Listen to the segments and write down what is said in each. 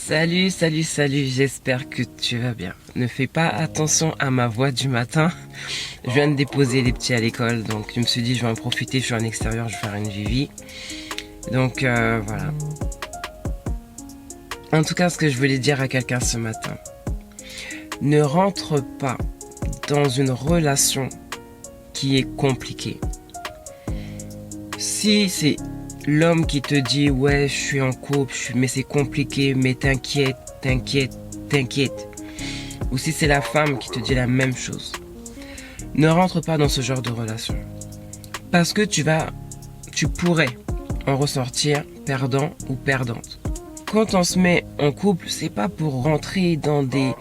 Salut, salut, salut, j'espère que tu vas bien. Ne fais pas attention à ma voix du matin. Je viens de déposer les petits à l'école, donc je me suis dit je vais en profiter, je suis en extérieur, je vais faire une vivi. Donc voilà. En tout cas, ce que je voulais dire à quelqu'un ce matin. Ne rentre pas dans une relation qui est compliquée. Si c'est l'homme qui te dit ouais je suis en couple, mais c'est compliqué, mais t'inquiète, ou si c'est la femme qui te dit la même chose, ne rentre pas dans ce genre de relation parce que tu pourrais en ressortir perdant ou perdante. Quand on se met en couple, c'est pas pour rentrer dans des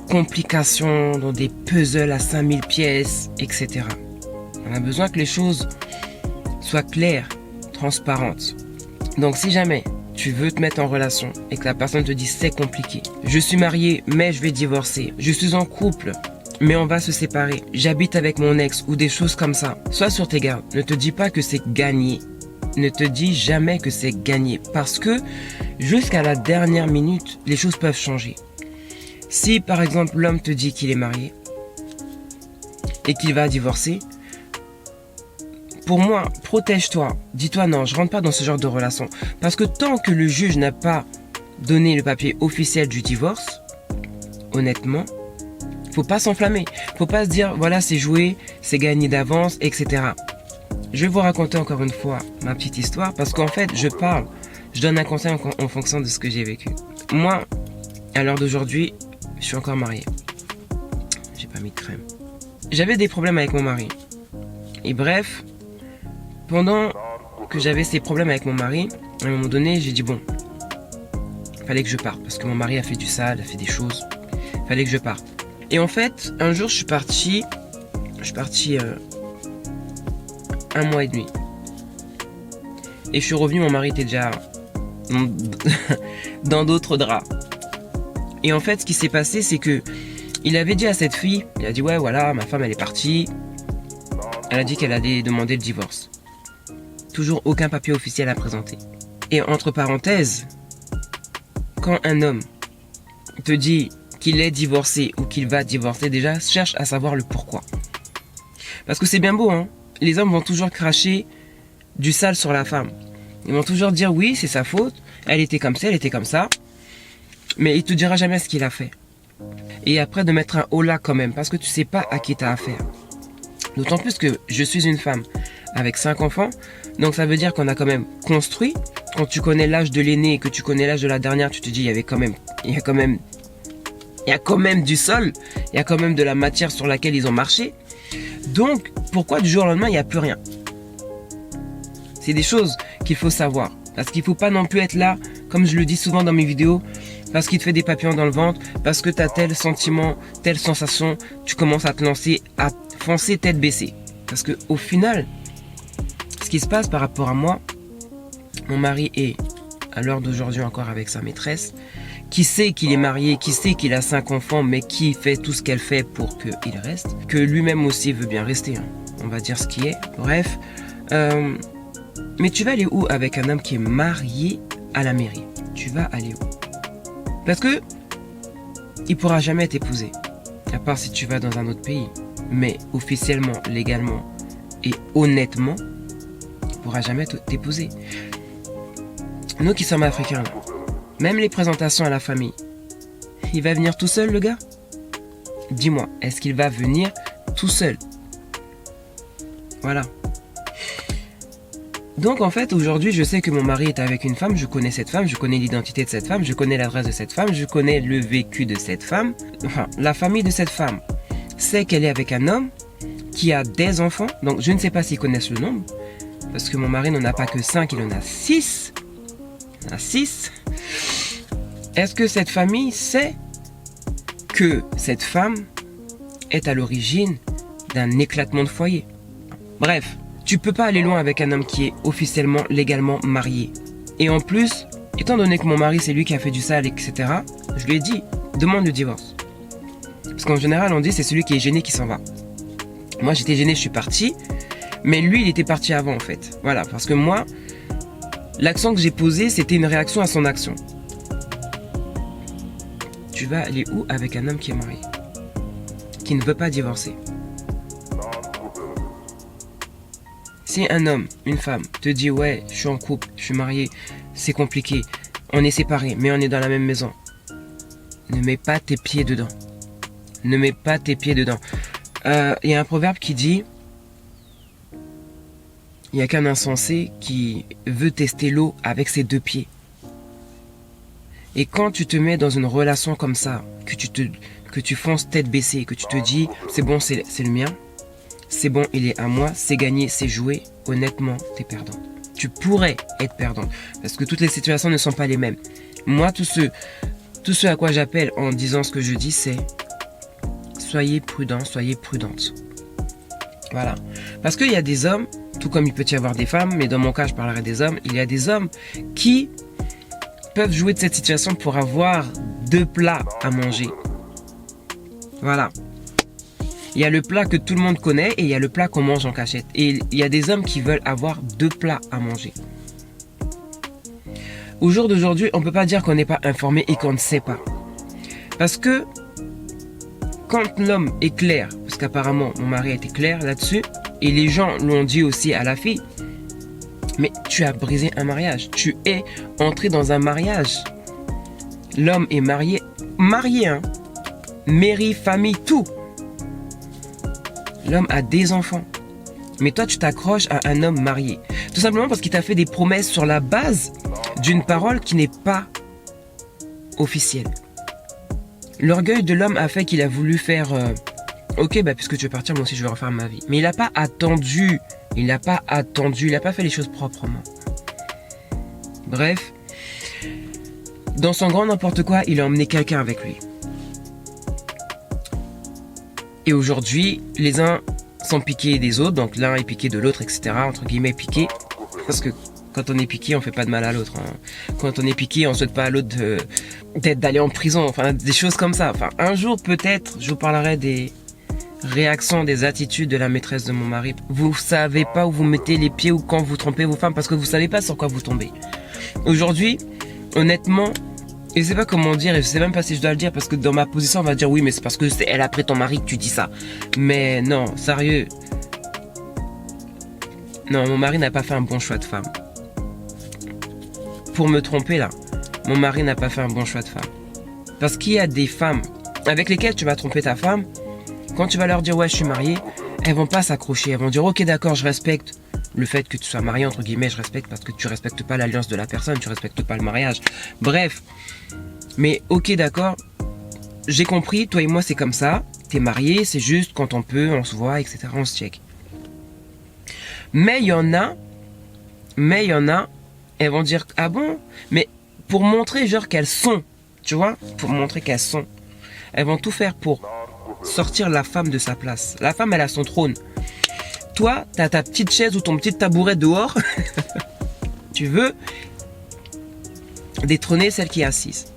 complications, dans des puzzles à 5000 pièces, etc. On a besoin que les choses soient claires, transparentes. Donc si jamais tu veux te mettre en relation et que la personne te dit c'est compliqué, je suis marié mais je vais divorcer, je suis en couple mais on va se séparer, j'habite avec mon ex ou des choses comme ça, sois sur tes gardes. Ne te dis pas que c'est gagné. Ne te dis jamais que c'est gagné parce que jusqu'à la dernière minute, les choses peuvent changer. Si par exemple l'homme te dit qu'il est marié et qu'il va divorcer, pour moi, protège-toi. Dis-toi non, je rentre pas dans ce genre de relation. Parce que tant que le juge n'a pas donné le papier officiel du divorce, honnêtement, faut pas s'enflammer. Faut pas se dire voilà c'est joué, c'est gagné d'avance, etc. Je vais vous raconter encore une fois ma petite histoire parce qu'en fait je donne un conseil en fonction de ce que j'ai vécu. Moi, à l'heure d'aujourd'hui, je suis encore marié. J'ai pas mis de crème. J'avais des problèmes avec mon mari. Et bref, pendant que j'avais ces problèmes avec mon mari, à un moment donné, j'ai dit bon, fallait que je parte parce que mon mari a fait du sale, a fait des choses. Fallait que je parte. Et en fait, un jour, je suis parti 1 mois et demi. Et je suis revenu, mon mari était déjà dans d'autres draps. Et en fait, ce qui s'est passé, c'est que il avait dit à cette fille, il a dit ouais voilà, ma femme elle est partie. Elle a dit qu'elle allait demander le divorce. Toujours aucun papier officiel à présenter. Et entre parenthèses, quand un homme te dit qu'il est divorcé ou qu'il va divorcer, déjà cherche à savoir le pourquoi. Parce que c'est bien beau, hein. Les hommes vont toujours cracher du sale sur la femme. Ils vont toujours dire oui, c'est sa faute, elle était comme ça, elle était comme ça. Mais il te dira jamais ce qu'il a fait. Et après de mettre un holà quand même, parce que tu sais pas à qui t'as affaire. D'autant plus que je suis une femme avec 5 enfants, donc ça veut dire qu'on a quand même construit. Quand tu connais l'âge de l'aîné et que tu connais l'âge de la dernière, tu te dis il y a quand même du sol, il y a quand même de la matière sur laquelle ils ont marché. Donc pourquoi du jour au lendemain il n'y a plus rien? C'est des choses qu'il faut savoir, parce qu'il faut pas non plus être là, comme je le dis souvent dans mes vidéos, parce qu'il te fait des papillons dans le ventre, parce que tu as tel sentiment, telle sensation, tu commences à te lancer, à foncer tête baissée. Parce que au final, ce qui se passe par rapport à moi, mon mari est à l'heure d'aujourd'hui encore avec sa maîtresse, qui sait qu'il est marié, qui sait qu'il a 5 enfants, mais qui fait tout ce qu'elle fait pour qu'il reste, que lui-même aussi veut bien rester, hein. On va dire ce qui est. Bref, mais tu vas aller où avec un homme qui est marié à la mairie? Tu vas aller où? Parce que il pourra jamais t'épouser, à part si tu vas dans un autre pays. Mais officiellement, légalement et honnêtement, il pourra jamais t'épouser. Nous qui sommes africains, même les présentations à la famille, il va venir tout seul le gars? Dis-moi, est-ce qu'il va venir tout seul? Voilà. Donc en fait aujourd'hui je sais que mon mari est avec une femme, je connais cette femme, je connais l'identité de cette femme, je connais l'adresse de cette femme, je connais le vécu de cette femme. Enfin, la famille de cette femme sait qu'elle est avec un homme qui a des enfants, donc je ne sais pas s'ils connaissent le nombre, parce que mon mari n'en a pas que 5, il en a 6. Il en a 6. Est-ce que cette famille sait que cette femme est à l'origine d'un éclatement de foyer? Bref. Tu peux pas aller loin avec un homme qui est officiellement, légalement marié. Et en plus, étant donné que mon mari c'est lui qui a fait du sale, etc., je lui ai dit, demande le divorce. Parce qu'en général on dit c'est celui qui est gêné qui s'en va. Moi j'étais gêné, je suis parti, mais lui il était parti avant en fait. Voilà, parce que moi, l'accent que j'ai posé c'était une réaction à son action. tu vas aller où avec un homme qui est marié, qui ne veut pas divorcer? Si un homme, une femme te dit ouais, je suis en couple, je suis marié, c'est compliqué, on est séparés, mais on est dans la même maison, ne mets pas tes pieds dedans. Ne mets pas tes pieds dedans. Il y a un proverbe qui dit, il n'y a qu'un insensé qui veut tester l'eau avec ses 2 pieds. Et quand tu te mets dans une relation comme ça, que tu fonces tête baissée, que tu te dis, c'est bon, c'est le mien, c'est bon, il est à moi, c'est gagné, c'est joué, honnêtement, t'es perdant. Tu pourrais être perdant, parce que toutes les situations ne sont pas les mêmes. Moi, tout ce à quoi j'appelle en disant ce que je dis, c'est soyez prudents, soyez prudentes. Voilà. Parce qu'il y a des hommes, tout comme il peut y avoir des femmes, mais dans mon cas, je parlerai des hommes, il y a des hommes qui peuvent jouer de cette situation pour avoir 2 plats à manger. Voilà. Il y a le plat que tout le monde connaît et il y a le plat qu'on mange en cachette. Et il y a des hommes qui veulent avoir 2 plats à manger. Au jour d'aujourd'hui, on ne peut pas dire qu'on n'est pas informé et qu'on ne sait pas. Parce que quand l'homme est clair, parce qu'apparemment mon mari était clair là-dessus, et les gens l'ont dit aussi à la fille, mais tu as brisé un mariage, tu es entré dans un mariage. L'homme est marié, hein, mairie, famille, tout. L'homme a des enfants. Mais toi, tu t'accroches à un homme marié. Tout simplement parce qu'il t'a fait des promesses sur la base d'une parole qui n'est pas officielle. L'orgueil de l'homme a fait qu'il a voulu faire ok, puisque tu veux partir, moi aussi je vais refaire ma vie. Mais il n'a pas attendu. Il n'a pas fait les choses proprement. Bref, dans son grand n'importe quoi, il a emmené quelqu'un avec lui. Et aujourd'hui, les uns sont piqués des autres, donc l'un est piqué de l'autre, etc. Entre guillemets piqué. Parce que quand on est piqué, on fait pas de mal à l'autre. Hein. Quand on est piqué, on souhaite pas à l'autre d'aller en prison, enfin des choses comme ça. Enfin, un jour peut-être, je vous parlerai des réactions, des attitudes de la maîtresse de mon mari. Vous savez pas où vous mettez les pieds ou quand vous trompez vos femmes parce que vous savez pas sur quoi vous tombez. Aujourd'hui, honnêtement, je sais pas comment dire et je sais même pas si je dois le dire parce que dans ma position on va dire oui mais c'est parce que c'est elle après ton mari que tu dis ça. Mais non, sérieux. Non, mon mari n'a pas fait un bon choix de femme. Pour me tromper là, mon mari n'a pas fait un bon choix de femme. Parce qu'il y a des femmes avec lesquelles tu vas tromper ta femme, quand tu vas leur dire ouais je suis marié, elles vont pas s'accrocher, elles vont dire ok d'accord je respecte le fait que tu sois marié entre guillemets, je respecte parce que tu respectes pas l'alliance de la personne, tu respectes pas le mariage. Bref, mais ok d'accord, j'ai compris, toi et moi c'est comme ça, t'es marié, c'est juste quand on peut, on se voit, etc. On se check. Mais il y en a, elles vont dire ah bon, mais pour montrer genre qu'elles sont, tu vois, pour montrer qu'elles sont, elles vont tout faire pour sortir la femme de sa place. La femme elle a son trône. Toi, t'as ta petite chaise ou ton petit tabouret dehors. Tu veux détrôner celle qui est assise,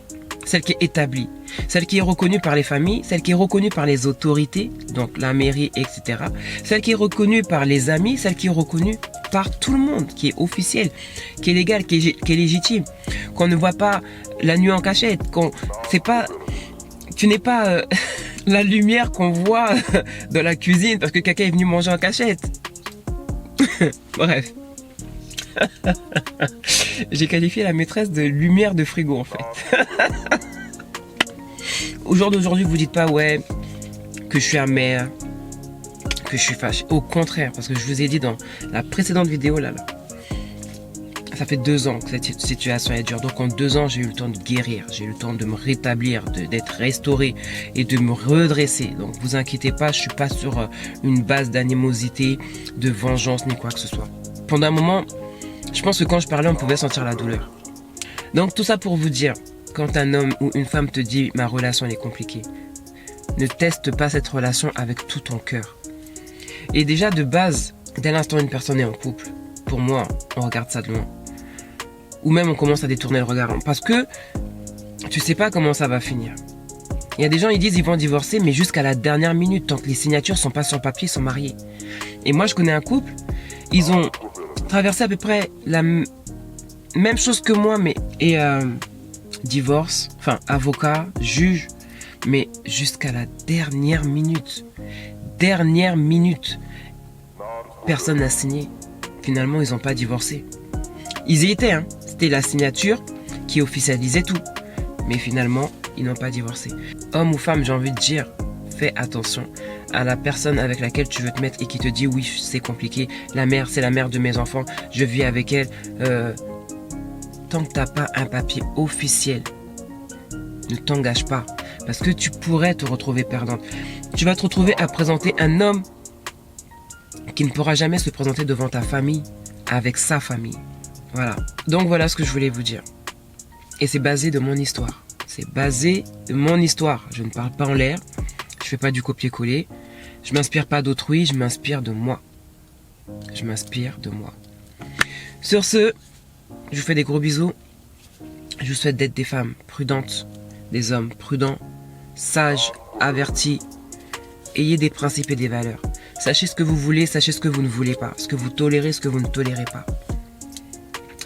celle qui est établie, celle qui est reconnue par les familles, celle qui est reconnue par les autorités, donc la mairie, etc. Celle qui est reconnue par les amis, celle qui est reconnue par tout le monde, qui est officielle, qui est légale, qui est légitime, qu'on ne voit pas la nuit en cachette, tu n'es pas la lumière qu'on voit dans la cuisine parce que quelqu'un est venu manger en cachette. Bref. J'ai qualifié la maîtresse de lumière de frigo en fait. Au jour d'aujourd'hui, vous dites pas ouais que je suis amer, que je suis fâché. Au contraire, parce que je vous ai dit dans la précédente vidéo là, ça fait 2 ans que cette situation est dure. Donc en 2 ans, j'ai eu le temps de guérir, j'ai eu le temps de me rétablir, d'être restauré et de me redresser. Donc vous inquiétez pas, je suis pas sur une base d'animosité, de vengeance ni quoi que ce soit. Pendant un moment, je pense que quand je parlais, on pouvait sentir la douleur. Donc tout ça pour vous dire, quand un homme ou une femme te dit ma relation elle est compliquée, ne teste pas cette relation avec tout ton cœur. Et déjà de base, dès l'instant où une personne est en couple, pour moi, on regarde ça de loin. Ou même on commence à détourner le regard. Parce que tu sais pas comment ça va finir. Il y a des gens, ils disent ils vont divorcer, mais jusqu'à la dernière minute, tant que les signatures sont pas sur papier, ils sont mariés. Et moi, je connais un couple, ils ont traversé à peu près la même chose que moi, mais divorce, enfin avocat, juge, Mais jusqu'à la dernière minute. Dernière minute. Personne n'a signé. Finalement, ils n'ont pas divorcé. Ils y étaient, hein. C'était la signature qui officialisait tout. Mais finalement, ils n'ont pas divorcé. Homme ou femme, j'ai envie de dire, fais attention à la personne avec laquelle tu veux te mettre et qui te dit oui, c'est compliqué. La mère, c'est la mère de mes enfants. Je vis avec elle. Tant que tu n'as pas un papier officiel, ne t'engage pas. Parce que tu pourrais te retrouver perdante. Tu vas te retrouver à présenter un homme qui ne pourra jamais se présenter devant ta famille avec sa famille. Voilà. Donc voilà ce que je voulais vous dire. Et c'est basé de mon histoire. C'est basé de mon histoire. Je ne parle pas en l'air. Je fais pas du copier-coller. Je m'inspire pas d'autrui. Je m'inspire de moi. Je m'inspire de moi. Sur ce, je vous fais des gros bisous. Je vous souhaite d'être des femmes prudentes, des hommes prudents, sages, avertis. Ayez des principes et des valeurs. Sachez ce que vous voulez, sachez ce que vous ne voulez pas. Ce que vous tolérez, ce que vous ne tolérez pas.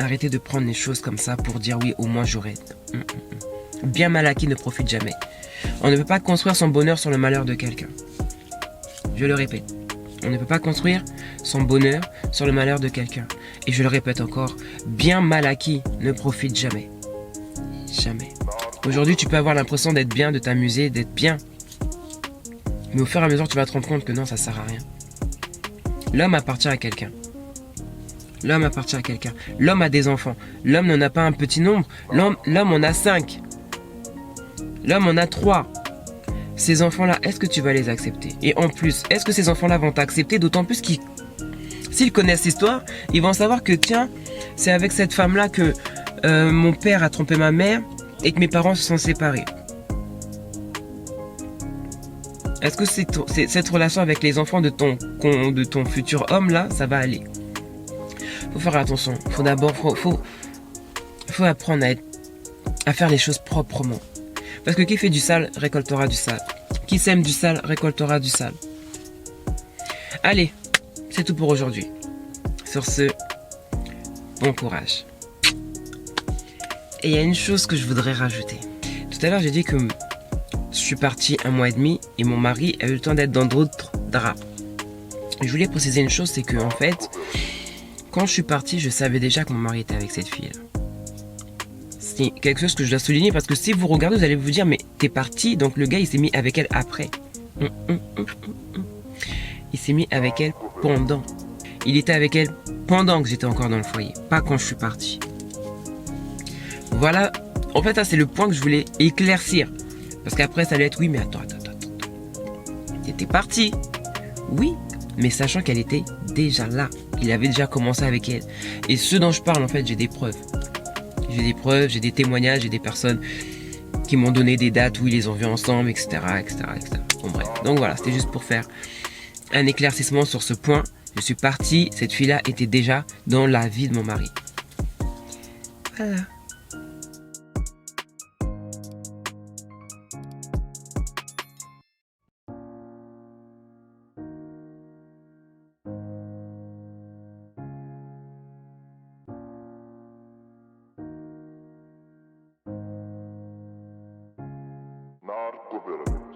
Arrêtez de prendre les choses comme ça pour dire oui, au moins j'aurai. Bien mal acquis ne profite jamais. On ne peut pas construire son bonheur sur le malheur de quelqu'un. Je le répète. On ne peut pas construire son bonheur sur le malheur de quelqu'un. Et je le répète encore, bien mal acquis ne profite jamais. Jamais. Aujourd'hui, tu peux avoir l'impression d'être bien, de t'amuser, d'être bien. Mais au fur et à mesure, tu vas te rendre compte que non, ça sert à rien. L'homme appartient à quelqu'un. L'homme appartient à quelqu'un. L'homme a des enfants. L'homme n'en a pas un petit nombre. L'homme en a 5. L'homme en a 3. Ces enfants-là, est-ce que tu vas les accepter? Et en plus, est-ce que ces enfants-là vont t'accepter? D'autant plus qu'ils, s'ils connaissent l'histoire, ils vont savoir que tiens, c'est avec cette femme-là que mon père a trompé ma mère et que mes parents se sont séparés. Est-ce que cette relation avec les enfants de ton futur homme là, ça va aller? Faut faire attention. Faut d'abord, faut apprendre à faire les choses proprement. Parce que qui fait du sale récoltera du sale. Qui sème du sale récoltera du sale. Allez, c'est tout pour aujourd'hui. Sur ce, bon courage. Et il y a une chose que je voudrais rajouter. Tout à l'heure, j'ai dit que je suis parti 1 mois et demi et mon mari a eu le temps d'être dans d'autres draps. Et je voulais préciser une chose, c'est que en fait, quand je suis parti, je savais déjà que mon mari était avec cette fille. C'est quelque chose que je dois souligner parce que si vous regardez, vous allez vous dire mais t'es parti, donc le gars il s'est mis avec elle après. Il s'est mis avec elle pendant. Il était avec elle pendant que j'étais encore dans le foyer, pas quand je suis parti. Voilà, en fait ça c'est le point que je voulais éclaircir. Parce qu'après ça allait être oui mais attends. T'étais parti. Oui, mais sachant qu'elle était déjà là. Il avait déjà commencé avec elle. Et ce dont je parle en fait, j'ai des preuves. J'ai des preuves, j'ai des témoignages, j'ai des personnes qui m'ont donné des dates où ils les ont vus ensemble, etc. Bon bref, donc voilà, c'était juste pour faire un éclaircissement sur ce point. Je suis parti, cette fille-là était déjà dans la vie de mon mari. Voilà. Narco Village.